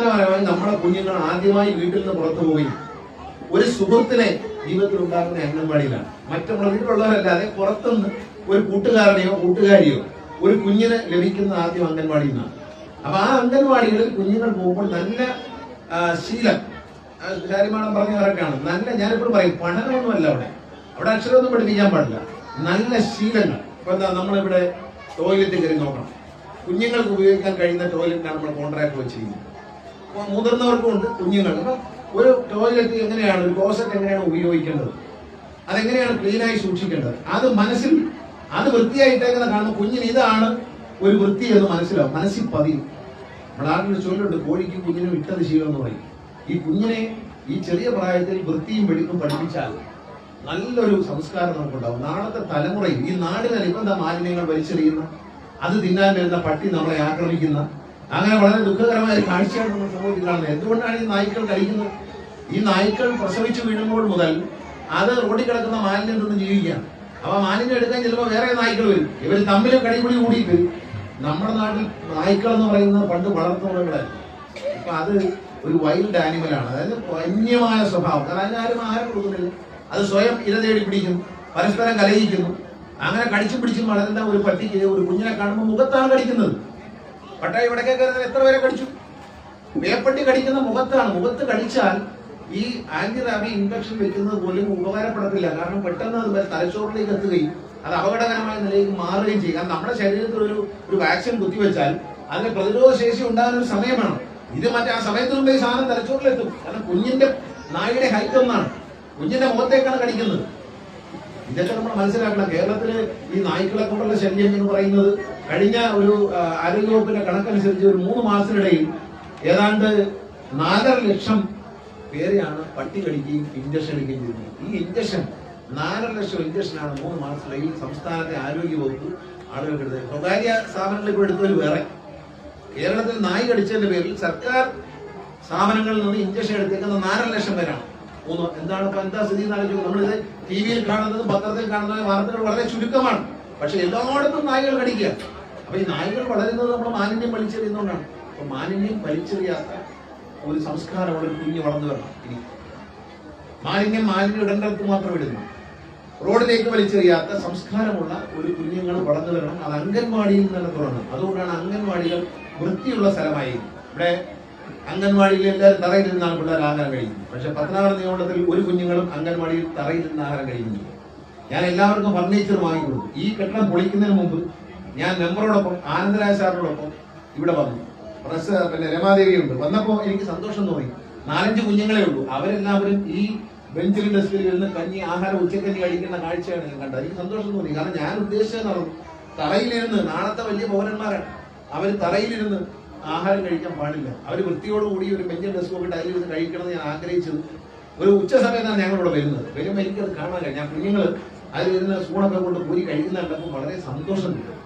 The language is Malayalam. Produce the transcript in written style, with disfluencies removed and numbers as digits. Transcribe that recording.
അടിസ്ഥാനപരമായി നമ്മുടെ കുഞ്ഞുങ്ങൾ ആദ്യമായി വീട്ടിൽ നിന്ന് പുറത്തു പോവുകയും ഒരു സുഹൃത്തിനെ ജീവിതത്തിൽ ഉണ്ടാകുന്ന അംഗൻവാടിയിലാണ്. മറ്റുള്ള വീട്ടിലുള്ളവരല്ലാതെ പുറത്തുനിന്ന് ഒരു കൂട്ടുകാരനെയോ കൂട്ടുകാരിയോ ഒരു കുഞ്ഞിന് ലഭിക്കുന്ന ആദ്യം അംഗൻവാടിയിൽ നിന്നാണ്. അപ്പൊ ആ അംഗൻവാടികളിൽ കുഞ്ഞുങ്ങൾ പോകുമ്പോൾ നല്ല ശീലം, കാര്യമാണം പറഞ്ഞ കറക്റ്റാണ്, നല്ല, ഞാനിപ്പോൾ പറയും പഠനമൊന്നുമല്ല അവിടെ അക്ഷരമൊന്നും പഠിപ്പിക്കാൻ പാടില്ല, നല്ല ശീലങ്ങൾ. ഇപ്പൊ എന്താ, നമ്മളിവിടെ ടോയ്ലറ്റ് കയറി നോക്കണം, കുഞ്ഞുങ്ങൾക്ക് ഉപയോഗിക്കാൻ കഴിയുന്ന ടോയ്ലറ്റാണ് നമ്മൾ കോൺട്രാക്ട് വെച്ചിരിക്കുന്നത്. മുതിർന്നവർക്കും ഉണ്ട്, കുഞ്ഞുങ്ങൾക്ക്. അപ്പൊ ഒരു ടോയ്ലറ്റ് എങ്ങനെയാണ്, ഒരു ക്ലോസറ്റ് എങ്ങനെയാണ് ഉപയോഗിക്കേണ്ടത്, അതെങ്ങനെയാണ് ക്ലീനായി സൂക്ഷിക്കേണ്ടത്, അത് മനസ്സിൽ, അത് വൃത്തിയായിട്ടേക്കുന്ന കാണുമ്പോൾ കുഞ്ഞിന് ഇതാണ് ഒരു വൃത്തി എന്ന് മനസ്സിലാവും, മനസ്സിൽ പതിയും. നമ്മുടെ നാട്ടിൽ ചൊല്ലുണ്ട്, കോഴിക്ക് കുഞ്ഞിനും ഇട്ടത് ശീലം എന്ന് പറയും. ഈ കുഞ്ഞിനെ ഈ ചെറിയ പ്രായത്തിൽ വൃത്തിയും വെടിപ്പും പഠിപ്പിച്ചാൽ നല്ലൊരു സംസ്കാരം നമുക്കുണ്ടാവും. നാളത്തെ തലമുറയിൽ ഈ നാടിനെ ഇപ്പം എന്താ മാലിന്യങ്ങൾ വലിച്ചെറിയുന്ന, അത് തിന്നാൻ വരുന്ന പട്ടി നമ്മളെ ആക്രമിക്കുന്ന, അങ്ങനെ വളരെ ദുഃഖകരമായ കാഴ്ചയാണ് നമ്മൾ സമൂഹത്തിൽ കാണുന്നത്. എന്തുകൊണ്ടാണ് ഈ നായ്ക്കൾ കഴിക്കുന്നത്? ഈ നായ്ക്കൾ പ്രസവിച്ചു വീഴുമ്പോൾ മുതൽ അത് റോഡിൽ കിടക്കുന്ന മാലിന്യം നിന്ന് ജീവിക്കുകയാണ്. അപ്പൊ മാലിന്യം എടുക്കാൻ ചിലപ്പോൾ വേറെ നായ്ക്കൾ വരും, ഇവർ തമ്മിൽ കടിപിടി കൂടിയിട്ട് വരും. നമ്മുടെ നാട്ടിൽ നായ്ക്കൾ എന്ന് പറയുന്നത് പണ്ട് വളർത്തുന്നവരായിരുന്നു. ഇപ്പൊ അത് ഒരു വൈൽഡ് ആനിമലാണ്, അതായത് വന്യമായ സ്വഭാവം. കാരണം അതിനാരും ആഹാരം കൊടുക്കുന്നില്ല, അത് സ്വയം ഇര തേടി പിടിക്കുന്നു, പരസ്പരം കലഹിക്കുന്നു. അങ്ങനെ കടിച്ചും പിടിച്ചും വളരുന്ന ഒരു പട്ടിക്ക് ഒരു കുഞ്ഞിനെ കാണുമ്പോൾ മുഖത്താണ് കടിക്കുന്നത്. പട്ടായി വടക്കേക്ക് എത്ര പേരെ കടിച്ചു? വേപ്പട്ടി കടിക്കുന്ന മുഖത്താണ്. മുഖത്ത് കടിച്ചാൽ ഈ ആന്റി റാബി ഇൻഫെക്ഷൻ വെക്കുന്നത് പോലും ഉപകാരപ്പെടത്തില്ല. കാരണം പെട്ടെന്ന് അത് തലച്ചോറിലേക്ക് എത്തുകയും അത് അപകടകരമായ നിലയിലേക്ക് മാറുകയും ചെയ്യും. കാരണം നമ്മുടെ ശരീരത്തിൽ ഒരു വാക്സിൻ കുത്തിവെച്ചാൽ അതിന് പ്രതിരോധ ശേഷി ഉണ്ടാകാൻ ഒരു സമയം വേണം. ഇത് മറ്റേ ആ സമയത്തിന് മുമ്പേ ഈ സാധനം തലച്ചോറിലെത്തും. കാരണം കുഞ്ഞിന്റെ നായുടെ ഹൈറ്റ് ഒന്നാണ്, കുഞ്ഞിന്റെ മുഖത്തേക്കാണ് കടിക്കുന്നത്. ഇതൊക്കെ നമ്മൾ മനസ്സിലാക്കണം. കേരളത്തില് ഈ നായ്ക്കളെ കൊണ്ടുള്ള ശല്യം എന്ന് പറയുന്നത് കഴിഞ്ഞ ഒരു ആരോഗ്യവകുപ്പിന്റെ കണക്കനുസരിച്ച് ഒരു 3 മാസത്തിനിടയിൽ ഏതാണ്ട് 4.5 ലക്ഷം പേരെയാണ് പട്ടി കടിക്കുകയും ഇഞ്ചക്ഷൻ എടുക്കുകയും ചെയ്യുന്നത്. ഈ ഇഞ്ചക്ഷൻ 4.5 ലക്ഷം ഇഞ്ചക്ഷനാണ് 3 മാസത്തിനിടയിൽ സംസ്ഥാനത്തെ ആരോഗ്യവകുപ്പ് ആളുകൾക്ക് എടുത്തത്. സ്വകാര്യ സ്ഥാപനങ്ങൾ ഇപ്പോൾ എടുത്തതിൽ വേറെ. കേരളത്തിൽ നായ് കടിച്ചതിന്റെ പേരിൽ സർക്കാർ സ്ഥാപനങ്ങളിൽ നിന്ന് ഇഞ്ചക്ഷൻ എടുത്തേക്കുന്ന 4.5 ലക്ഷം പേരാണ്. എന്താണ് ഇപ്പൊ എന്താ സ്ഥിതി എന്നാലും നമ്മളിത് ടി വിയിൽ കാണുന്നതും പത്രത്തിൽ കാണുന്ന വാർത്തകൾ വളരെ ചുരുക്കമാണ്. പക്ഷെ എല്ലായിടത്തും നായ്കൾ കടിക്കുക. അപ്പൊ ഈ നായ്കൾ വളരുന്നത് നമ്മൾ മാലിന്യം വലിച്ചെറിയുന്നതുകൊണ്ടാണ്. അപ്പൊ മാലിന്യം വലിച്ചെറിയാത്ത ഒരു സംസ്കാരം ഒരു കുഞ്ഞ് വളർന്നു വരണം. ഇനി മാലിന്യം ഇടേണ്ടടുത്ത് മാത്രം ഇടുന്നു, റോഡിലേക്ക് വലിച്ചെറിയാത്ത സംസ്കാരമുള്ള ഒരു കുഞ്ഞുങ്ങൾ വളർന്നു വരണം. അത് അംഗൻവാടിയിൽ തന്നെ തുടങ്ങണം. അതുകൊണ്ടാണ് അംഗൻവാടികൾ വൃത്തിയുള്ള സ്ഥലമായി. ഇവിടെ അംഗൻവാടിയിൽ എല്ലാവരും തറയിൽ നിന്നാണ് പിള്ളേർ ആഹാരം കഴിക്കുന്നത്. പക്ഷെ പത്തനാപുരം നിയമമണ്ഡലത്തിൽ ഒരു കുഞ്ഞുങ്ങളും അംഗൻവാടിയിൽ തറയിൽ നിന്ന് ആഹാരം കഴിക്കുന്നില്ല. ഞാൻ എല്ലാവർക്കും ഫർണിച്ചർ വാങ്ങിക്കൊടുത്തു. ഈ കെട്ടിടം പൊളിക്കുന്നതിന് മുമ്പ് ഞാൻ മെമ്പറോടൊപ്പം ആനന്ദരായ സാറിനോടൊപ്പം ഇവിടെ വന്നു. പിന്നെ രമാദേവിയുണ്ട്. വന്നപ്പോ എനിക്ക് സന്തോഷം തോന്നി. 4-5 കുഞ്ഞുങ്ങളെ ഉള്ളൂ. അവരെല്ലാവരും ഈ ബെഞ്ചിലും ഡെസ്കിൽ ഇരുന്ന് ആഹാരം ഉച്ചക്കഞ്ഞി കഴിക്കുന്ന കാഴ്ചയാണ് ഞാൻ കണ്ടത്. എനിക്ക് സന്തോഷം തോന്നി. കാരണം ഞാൻ ഉദ്ദേശിച്ചത് നടന്നു. തറയിലിരുന്ന്, നാളത്തെ വലിയ പൗരന്മാരാണ് അവർ, തറയിലിരുന്ന് ആഹാരം കഴിക്കാൻ പാടില്ല. അവർ വൃത്തിയോടുകൂടി ഒരു ബെഞ്ചും ഡെസ്കും ഒക്കെ അതിലിരുന്ന് കഴിക്കണമെന്ന് ഞാൻ ആഗ്രഹിച്ചത്. ഒരു ഉച്ച സമയത്താണ് ഞങ്ങളിവിടെ വരുന്നത്. വരുമ്പോൾ എനിക്കത് കാണാൻ കഴിയും. ഞാൻ കുഞ്ഞുങ്ങൾ അതിലിരുന്ന് സ്പൂണൊക്കെ കൊണ്ട് പൂരി കഴിക്കുന്ന കണ്ടപ്പോൾ വളരെ സന്തോഷം കിട്ടും.